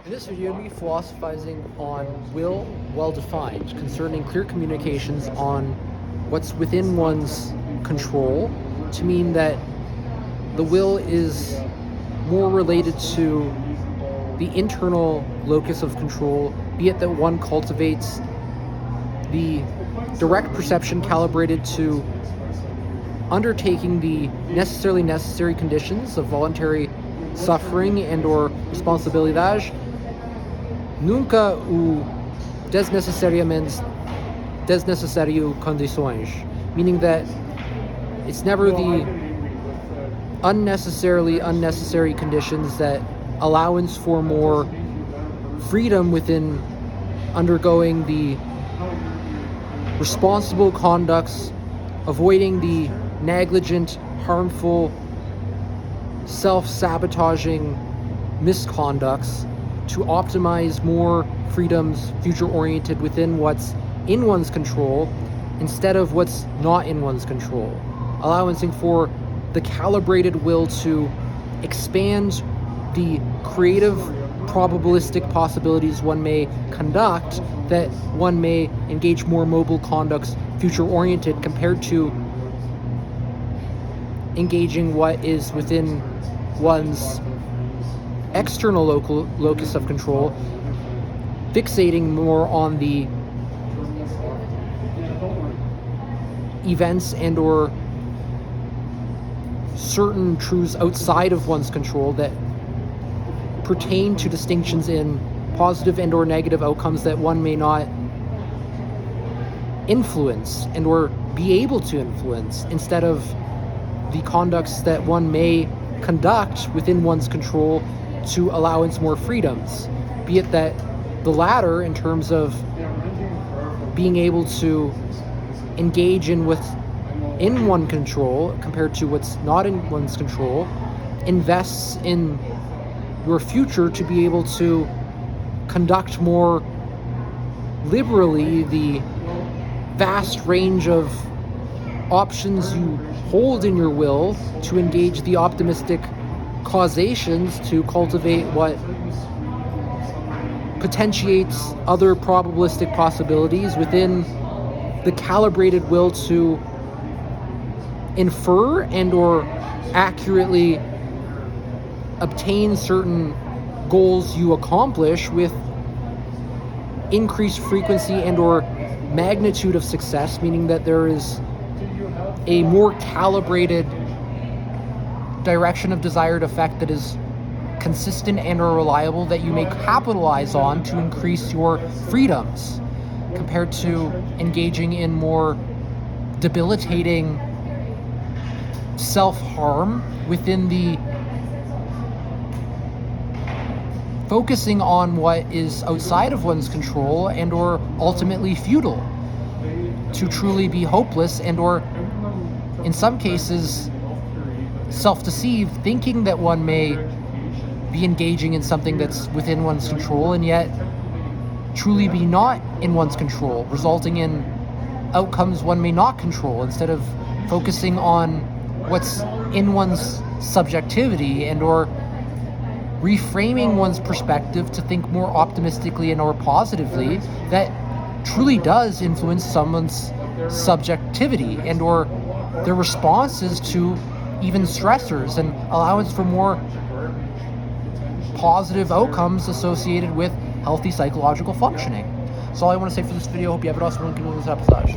In this video, we'll be philosophizing on will well-defined, concerning clear communications on what's within one's control, to mean that the will is more related to the internal locus of control, be it that one cultivates the direct perception calibrated to undertaking the necessary conditions of voluntary suffering and or responsabilidade, nunca o desnecessário condições, meaning that it's never the unnecessary conditions that allowance for more freedom within undergoing the responsible conducts, avoiding the negligent, harmful, self-sabotaging misconducts, to optimize more freedoms future-oriented within what's in one's control instead of what's not in one's control, allowancing for the calibrated will to expand the creative probabilistic possibilities one may conduct, that one may engage more mobile conducts future-oriented compared to engaging what is within one's external locus of control, fixating more on the events and or certain truths outside of one's control that pertain to distinctions in positive and or negative outcomes that one may not influence and or be able to influence, instead of the conducts that one may conduct within one's control to allowance more freedoms, be it that the latter, in terms of being able to engage in what's in one's control compared to what's not in one's control, invests in your future to be able to conduct more liberally the vast range of options you hold in your will, to engage the optimistic causations to cultivate what potentiates other probabilistic possibilities within the calibrated will to infer and or accurately obtain certain goals you accomplish with increased frequency and or magnitude of success, meaning that there is a more calibrated direction of desired effect that is consistent and or reliable, that you may capitalize on to increase your freedoms, compared to engaging in more debilitating self-harm within the focusing on what is outside of one's control and or ultimately futile, to truly be hopeless and or in some cases self-deceived, thinking that one may be engaging in something that's within one's control and yet truly be not in one's control, resulting in outcomes one may not control, instead of focusing on what's in one's subjectivity and or reframing one's perspective to think more optimistically and or positively, that truly does influence someone's subjectivity and or their responses to even stressors, and allowance for more positive outcomes associated with healthy psychological functioning. That's all I want to say for this video. Hope you have an awesome one. Continue this episode.